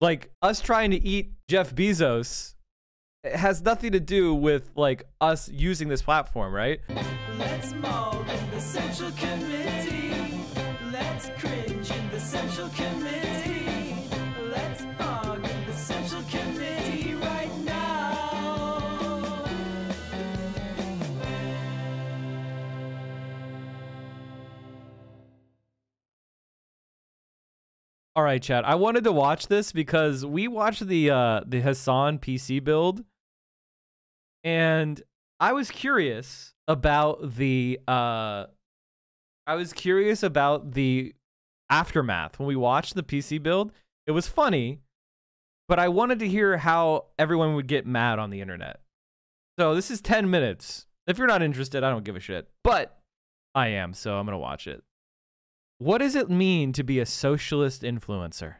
Like us trying to eat Jeff Bezos, it has nothing to do with like us using this platform, right? Let's mold in the Central Committee. Let's cringe in the Central Committee. Let's bog in the Central Committee right now. All right, chat. I wanted to watch this because we watched the Hasan PC build, and I was curious about the aftermath when we watched the PC build. It was funny, but I wanted to hear how everyone would get mad on the internet. So this is 10 minutes. If you're not interested, I don't give a shit. But I am, so I'm gonna watch it. What does it mean to be a socialist influencer?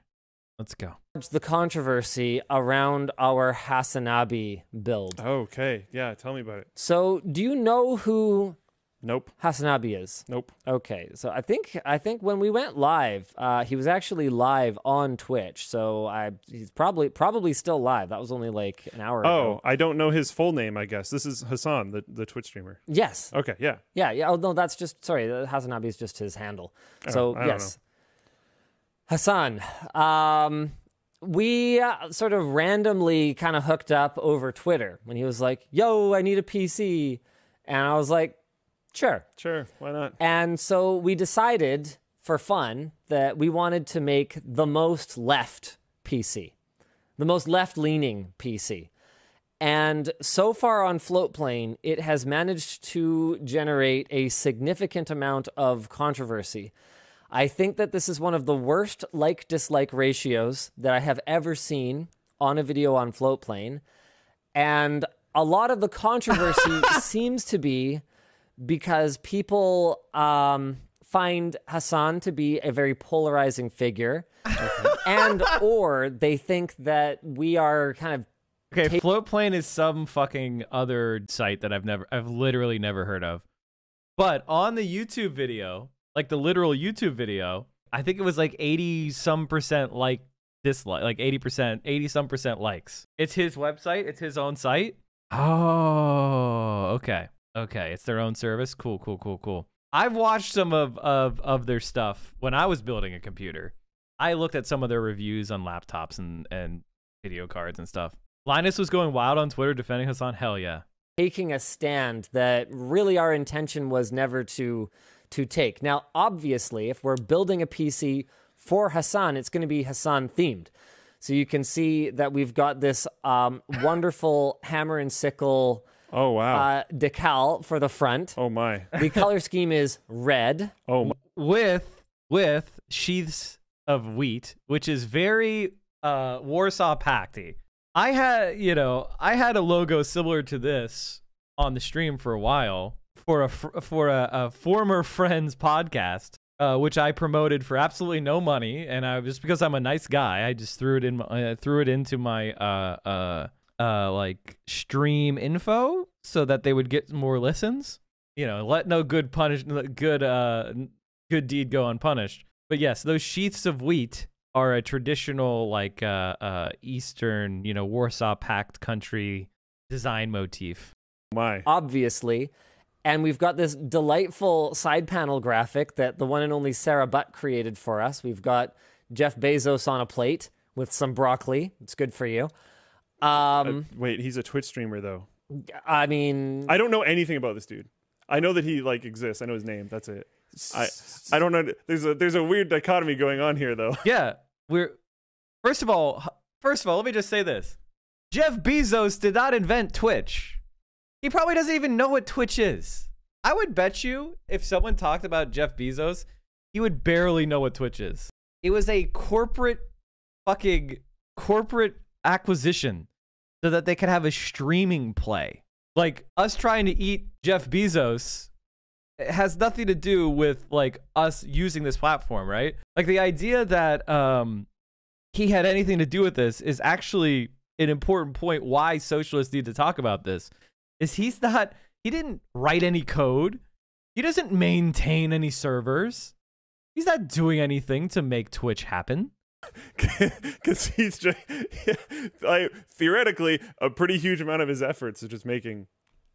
Let's go. The controversy around our Hasanabi build. Okay, yeah, tell me about it. So, do you know who Nope. Hasanabi is? Nope. Okay, so I think when we went live, he was actually live on Twitch. So he's probably still live. That was only like an hour ago. Oh, I don't know his full name, I guess. This is Hasan, the Twitch streamer. Yes. Okay, yeah. Yeah. Oh no, that's just Hasanabi is just his handle. So I don't yes, Hasan. We sort of randomly kind of hooked up over Twitter when he was like, "Yo, I need a PC," and I was like, "Sure, why not?" And so we decided for fun that we wanted to make the most left PC, the most left-leaning PC. And so far on Floatplane, it has managed to generate a significant amount of controversy. I think that this is one of the worst like-dislike ratios that I have ever seen on a video on Floatplane. And a lot of the controversy seems to be because people find Hasan to be a very polarizing figure, and or they think that we are kind of Floatplane is some fucking other site that I've literally never heard of. But on the YouTube video, like the literal YouTube video, I think it was like 80-some% like dislike, like 80-some% likes. It's his website, it's his own site. Oh, okay. Okay, it's their own service. Cool. I've watched some of their stuff when I was building a computer. I looked at some of their reviews on laptops and video cards and stuff. Linus was going wild on Twitter defending Hasan. Hell yeah. Taking a stand that really our intention was never to take. Now, obviously, if we're building a PC for Hasan, it's going to be Hasan themed. So you can see that we've got this wonderful hammer and sickle decal for the front. Oh my. The color scheme is red. Oh my. With sheaths of wheat, which is very Warsaw Pacty. I had a logo similar to this on the stream for a while for a former friend's podcast, which I promoted for absolutely no money, and I just because I'm a nice guy, I just threw it into my like stream info so that they would get more listens. You know, let no good deed go unpunished. But yes, those sheaths of wheat are a traditional like Eastern, Warsaw Pact country design motif. My. Obviously. And we've got this delightful side panel graphic that the one and only Sarah Butt created for us. We've got Jeff Bezos on a plate with some broccoli. It's good for you. Wait, he's a Twitch streamer though. I mean, I don't know anything about this dude. I know that he like exists. I know his name. That's it. I don't know. There's a weird dichotomy going on here though. Yeah, first of all, let me just say this. Jeff Bezos did not invent Twitch. He probably doesn't even know what Twitch is. I would bet you if someone talked about Jeff Bezos, he would barely know what Twitch is. It was a corporate acquisition so that they could have a streaming play. Like us trying to eat Jeff Bezos, it has nothing to do with like us using this platform, right? Like the idea that he had anything to do with this is actually an important point why socialists need to talk about this. Is he didn't write any code. He doesn't maintain any servers. He's not doing anything to make Twitch happen. Because he's just theoretically a pretty huge amount of his efforts is just making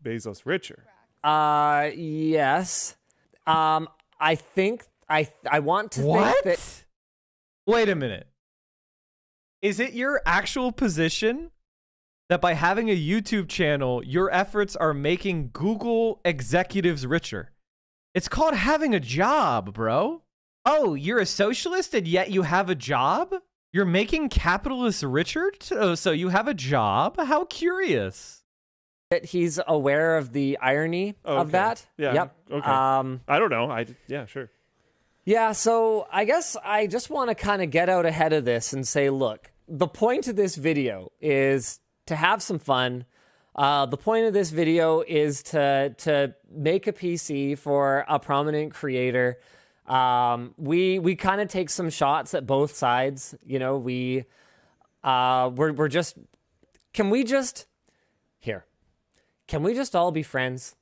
Bezos richer. Yes. I think I want to What? think that. Wait a minute. Is it your actual position that by having a YouTube channel, your efforts are making Google executives richer? It's called having a job, bro. Oh, you're a socialist and yet you have a job? You're making capitalists richer? So you have a job? How curious. That he's aware of the irony of that. Yeah. Yep. Okay. I don't know. Yeah, sure. Yeah, so I guess I just want to kind of get out ahead of this and say, look, the point of this video is to have some fun. The point of this video is to make a PC for a prominent creator. We kind of take some shots at both sides. You know, we're just, can we just all be friends?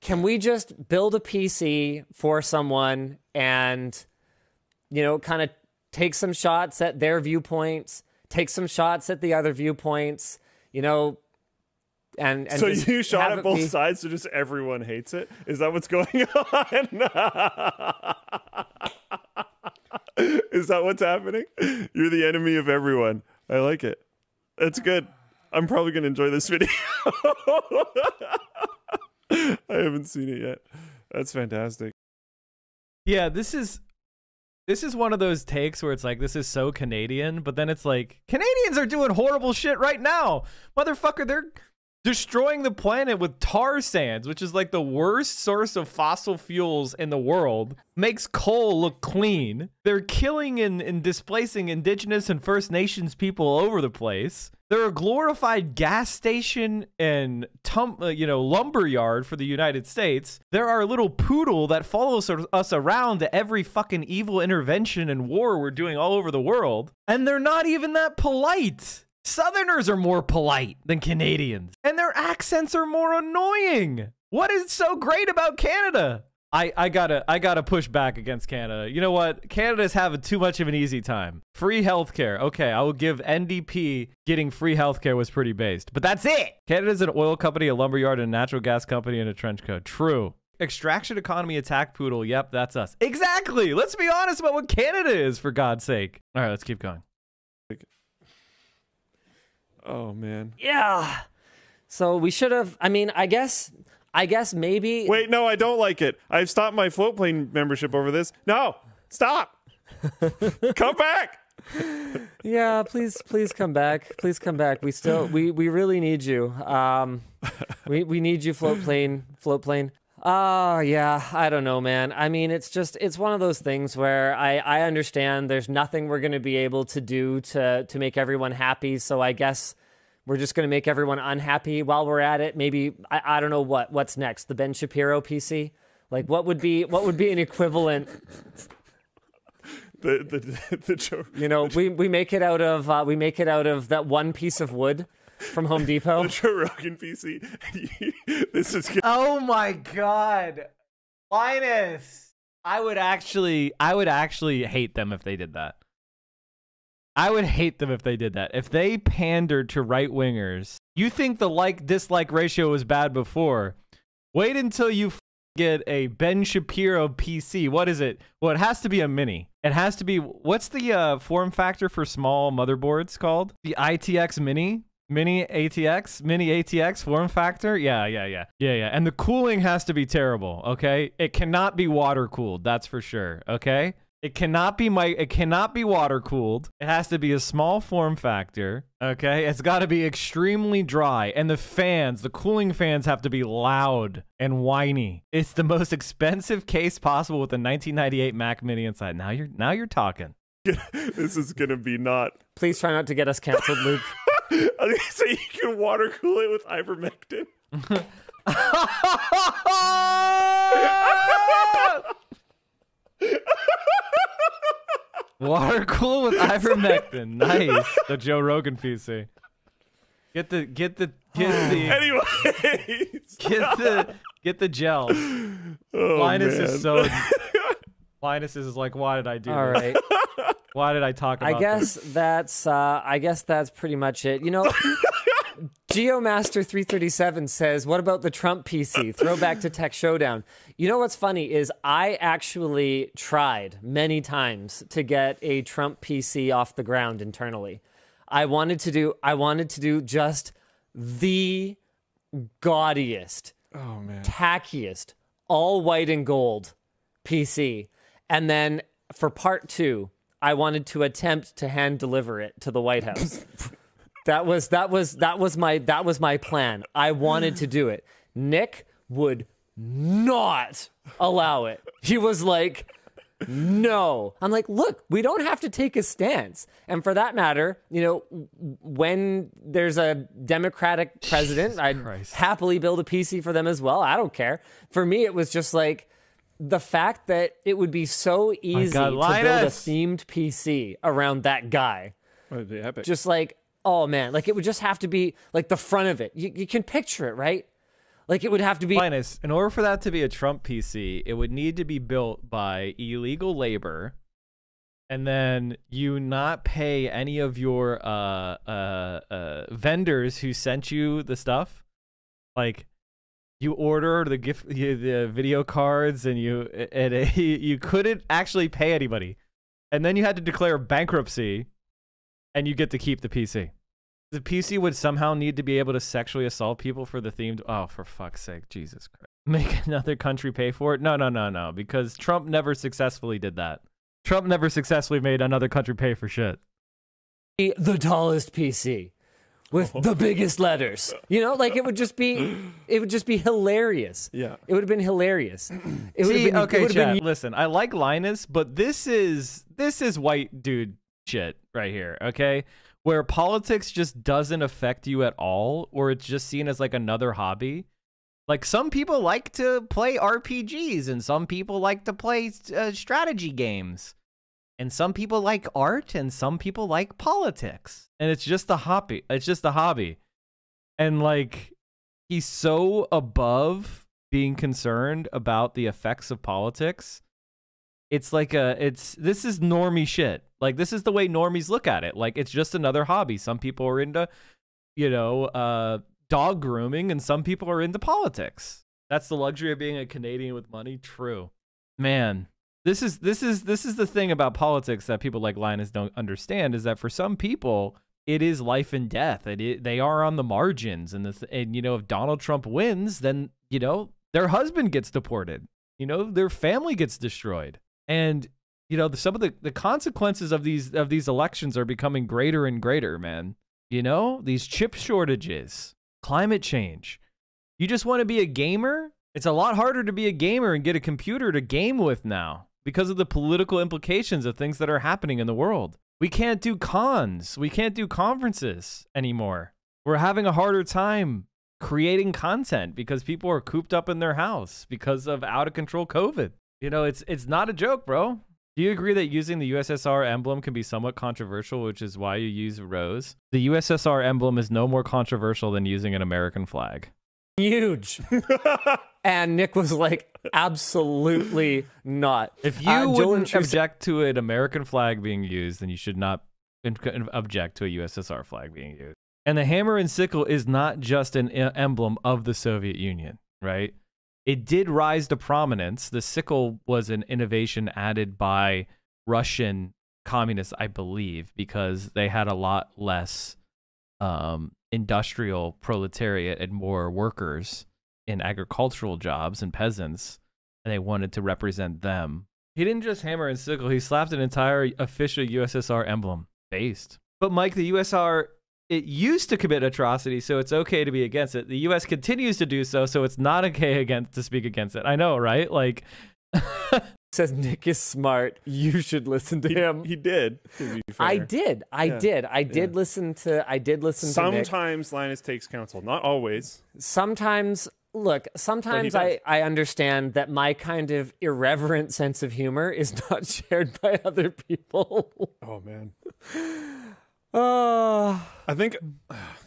Can we just build a PC for someone and, you know, kind of take some shots at their viewpoints, take some shots at the other viewpoints, you know, and so just you shot have at it both be- sides, so just everyone hates it? Is that what's going on? Is that what's happening? You're the enemy of everyone. I like it. That's good. I'm probably going to enjoy this video. I haven't seen it yet. That's fantastic. Yeah, this is one of those takes where it's like, this is so Canadian, but then it's like, Canadians are doing horrible shit right now. Motherfucker, they're destroying the planet with tar sands, which is like the worst source of fossil fuels in the world. Makes coal look clean. They're killing and displacing Indigenous and First Nations people all over the place. They're a glorified gas station and lumber yard for the United States. They're our little poodle that follows us around to every fucking evil intervention and war we're doing all over the world. And they're not even that polite. Southerners are more polite than Canadians, and their accents are more annoying. What is so great about Canada? I gotta push back against Canada. You know what? Canada's having too much of an easy time. Free healthcare. Okay, I will give NDP getting free healthcare was pretty based, but that's it. Canada's an oil company, a lumberyard, a natural gas company, and a trench coat. True. Extraction economy attack poodle. Yep, that's us. Exactly. Let's be honest about what Canada is, for God's sake. All right, let's keep going. Oh, man. Yeah. So we should have, I guess maybe. Wait, no, I don't like it. I've stopped my floatplane membership over this. No, stop. Come back. Yeah, please come back. Please come back. We really need you. We need you, floatplane. Yeah, I don't know, man. I mean, it's one of those things where I understand there's nothing we're going to be able to do to make everyone happy. So I guess we're just going to make everyone unhappy while we're at it. Maybe, I don't know what's next. The Ben Shapiro PC? Like what would be an equivalent? The Joe, you know, we make it out of that one piece of wood from Home Depot. The Joe Rogan PC. This is good. Oh my God, Linus! I would actually hate them if they did that. I would hate them if they did that. If they pandered to right wingers, you think the like-dislike ratio was bad before. Wait until you get a Ben Shapiro PC. What is it? Well, it has to be a mini. It has to be, what's the form factor for small motherboards called? The ITX Mini? Mini ATX form factor? Yeah. And the cooling has to be terrible, okay? It cannot be water cooled, that's for sure, okay? It cannot be water cooled. It has to be a small form factor, okay? It's got to be extremely dry, and the cooling fans have to be loud and whiny. It's the most expensive case possible with a 1998 Mac Mini inside. Now you're talking. This is gonna be not. Please try not to get us canceled, Luke. I was gonna say you can water cool it with ivermectin. Water cool with ivermectin. Nice. The Joe Rogan PC. Get the Anyways, get the gel. Oh, Linus man. is so Linus is like, why did I do All this? right. Why did I talk about I guess that's pretty much it. You know, GeoMaster337 says, what about the Trump PC? Throwback to Tech Showdown. You know what's funny is I actually tried many times to get a Trump PC off the ground internally. I wanted to do just the gaudiest, tackiest, all white and gold PC. And then for part 2, I wanted to attempt to hand deliver it to the White House. That was my plan. I wanted to do it. Nick would not allow it. He was like, no. I'm like, look, we don't have to take a stance. And for that matter, you know, when there's a Democratic president, I'd happily build a PC for them as well. I don't care. For me, it was just like the fact that it would be so easy to build a themed PC around that guy. That'd be epic. Just like, oh man, like it would just have to be like the front of it. You can picture it, right? Like it would have to be. Linus, in order for that to be a Trump PC, it would need to be built by illegal labor, and then you not pay any of your vendors who sent you the stuff. Like you order the the video cards, and you couldn't actually pay anybody, and then you had to declare bankruptcy, and you get to keep the PC. The PC would somehow need to be able to sexually assault people for the themed. Oh, for fuck's sake, Jesus Christ! Make another country pay for it? No, because Trump never successfully did that. Trump never successfully made another country pay for shit. The tallest PC with the biggest letters. You know, like it would just be hilarious. Yeah, it would have been hilarious. Listen, I like Linus, but this is white dude shit right here. Okay. Where politics just doesn't affect you at all, or it's just seen as like another hobby. Like some people like to play RPGs, and some people like to play strategy games, and some people like art, and some people like politics, and it's just a hobby. It's just a hobby, and like he's so above being concerned about the effects of politics. It's like this is normie shit. Like this is the way normies look at it. Like it's just another hobby. Some people are into, you know, dog grooming, and some people are into politics. That's the luxury of being a Canadian with money. True, man. This is the thing about politics that people like Linus don't understand, is that for some people it is life and death. They are on the margins, and you know, if Donald Trump wins, then you know their husband gets deported. You know, their family gets destroyed. And you know, some of the consequences of these elections are becoming greater and greater, man. You know, these chip shortages, climate change. You just want to be a gamer? It's a lot harder to be a gamer and get a computer to game with now because of the political implications of things that are happening in the world. We can't do cons. We can't do conferences anymore. We're having a harder time creating content because people are cooped up in their house because of out of control COVID. You know, it's not a joke, bro. Do you agree that using the USSR emblem can be somewhat controversial, which is why you use a rose? The USSR emblem is no more controversial than using an American flag. Huge. And Nick was like, absolutely not. If you wouldn't object to an American flag being used, then you should not object to a USSR flag being used. And the hammer and sickle is not just an emblem of the Soviet Union, right? It did rise to prominence. The sickle was an innovation added by Russian communists, I believe, because they had a lot less industrial proletariat and more workers in agricultural jobs and peasants, and they wanted to represent them. He didn't just hammer and sickle, he slapped an entire official USSR emblem based. But Mike, the USSR, it used to commit atrocities, so it's okay to be against it. The U.S. continues to do so, so it's not okay to speak against it. I know, right? Like, says Nick is smart. You should listen to him. He did. To be fair. I did listen to. Sometimes Linus takes counsel, not always. Sometimes, look. Sometimes I understand that my kind of irreverent sense of humor is not shared by other people. Oh man. Oh, I think,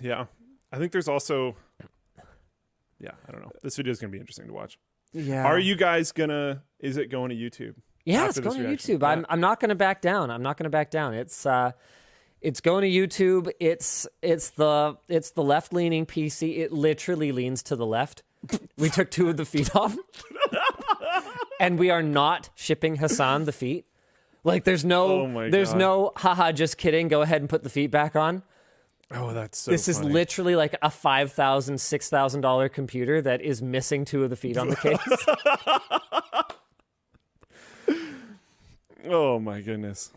yeah. I think there's also, yeah, I don't know. This video is going to be interesting to watch. Yeah. Are you guys is it going to YouTube? Yeah, after it's going this to reaction. YouTube. Yeah. I'm not going to back down. I'm not going to back down. It's going to YouTube. It's the left leaning PC. It literally leans to the left. We took 2 of the feet off, and we are not shipping Hasan the feet. Like there's Oh my God. no haha, just kidding. Go ahead and put the feet back on. Oh, that's so This is funny. literally like a $5,000, $6,000 computer that is missing 2 of the feet on the case. Oh my goodness.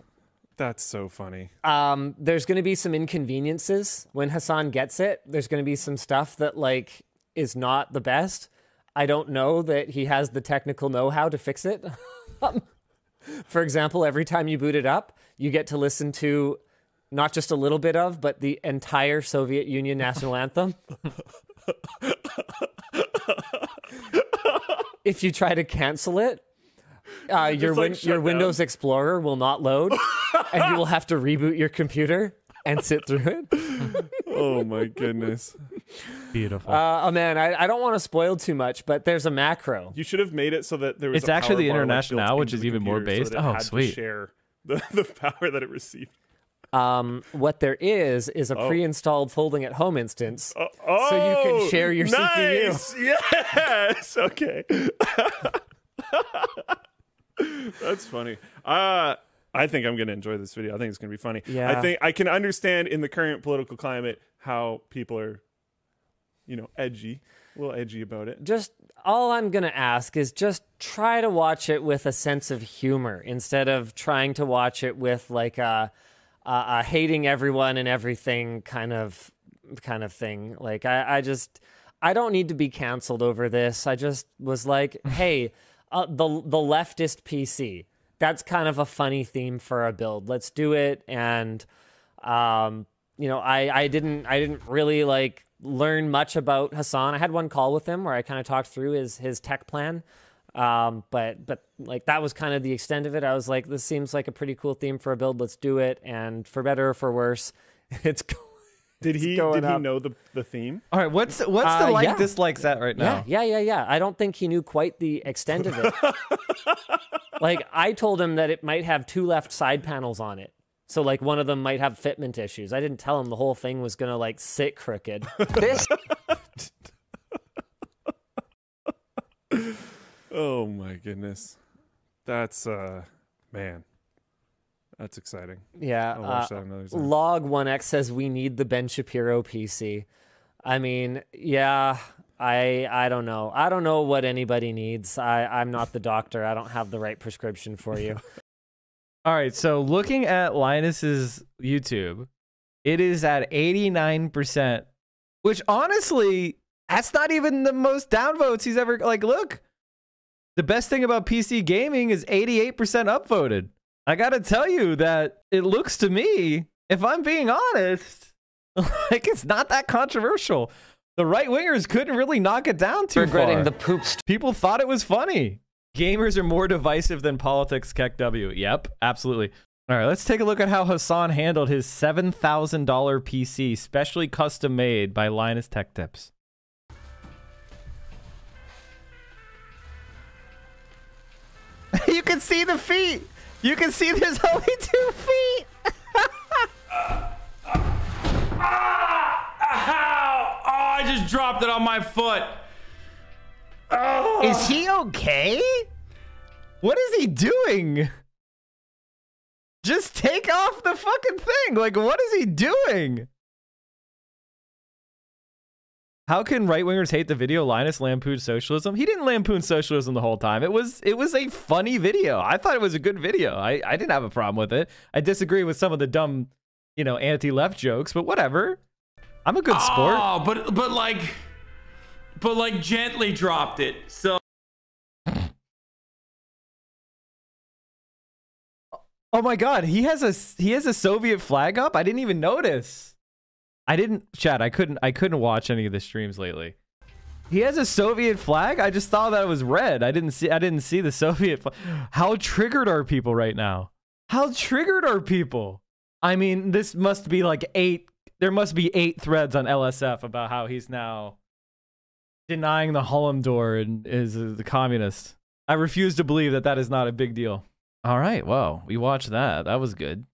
That's so funny. There's going to be some inconveniences when Hasan gets it. There's going to be some stuff that like is not the best. I don't know that he has the technical know-how to fix it. For example, every time you boot it up, you get to listen to not just a little bit of, but the entire Soviet Union national anthem. If you try to cancel it, your shut Windows Explorer will not load, and you will have to reboot your computer and sit through it. Oh my goodness. Beautiful. Oh man, I don't want to spoil too much, but there's a macro. You should have made it so that there was. It's a actually the power bar, International, built which into is the even more computer based. So that it Oh, had sweet. To share the power that it received. What there is a pre-installed folding at home instance, Oh, so you can share your nice. CPU. Yes. Okay. That's funny. I think I'm going to enjoy this video. I think it's going to be funny. Yeah. I think I can understand in the current political climate how people are, edgy, a little edgy about it. Just all I'm gonna ask is just try to watch it with a sense of humor instead of trying to watch it with like a hating everyone and everything kind of thing. Like I don't need to be canceled over this. I just was like, hey, the leftist PC. That's kind of a funny theme for a build. Let's do it. And I didn't really like learn much about Hasan. I had one call with him where I kind of talked through his tech plan. But like that was kind of the extent of it. I was like, this seems like a pretty cool theme for a build. Let's do it. And for better or for worse, it's Did he going up. know the theme? All right, what's the like yeah. dislikes at right now? Yeah. I don't think he knew quite the extent of it. Like I told him that it might have 2 left side panels on it. So like one of them might have fitment issues. I didn't tell him the whole thing was going to like sit crooked. This Oh my goodness. That's man. That's exciting. Yeah. I'll watch that another time. Log 1x says we need the Ben Shapiro PC. I mean, yeah, I don't know. I don't know what anybody needs. I'm not the doctor. I don't have the right prescription for you. All right, so looking at Linus's YouTube, it is at 89%, which honestly, that's not even the most downvotes he's ever, like, look. The best thing about PC gaming is 88% upvoted. I gotta tell you that it looks to me, if I'm being honest, like it's not that controversial. The right-wingers couldn't really knock it down too Regretting far. the poops. People thought it was funny. Gamers are more divisive than politics, Keck W. Yep, absolutely. All right, let's take a look at how Hasan handled his $7,000 PC, specially custom made by Linus Tech Tips. You can see the feet. You can see there's only 2 feet. Ow! Oh, I just dropped it on my foot. Oh. Is he okay? What is he doing? Just take off the fucking thing. Like, what is he doing? How can right-wingers hate the video Linus lampooned socialism? He didn't lampoon socialism the whole time. It was a funny video. I thought it was a good video. I didn't have a problem with it. I disagree with some of the dumb, anti-left jokes, but whatever. I'm a good sport. Oh, but like gently dropped it. So Oh my god, he has a Soviet flag up? I didn't even notice. Chat, I couldn't watch any of the streams lately. He has a Soviet flag? I just thought that it was red. I didn't see the Soviet flag. How triggered are people right now? How triggered are people? I mean, this must be like 8. There must be 8 threads on LSF about how he's now denying the Holland door and is the communist. I refuse to believe that is not a big deal. All right. Well, we watched that. That was good.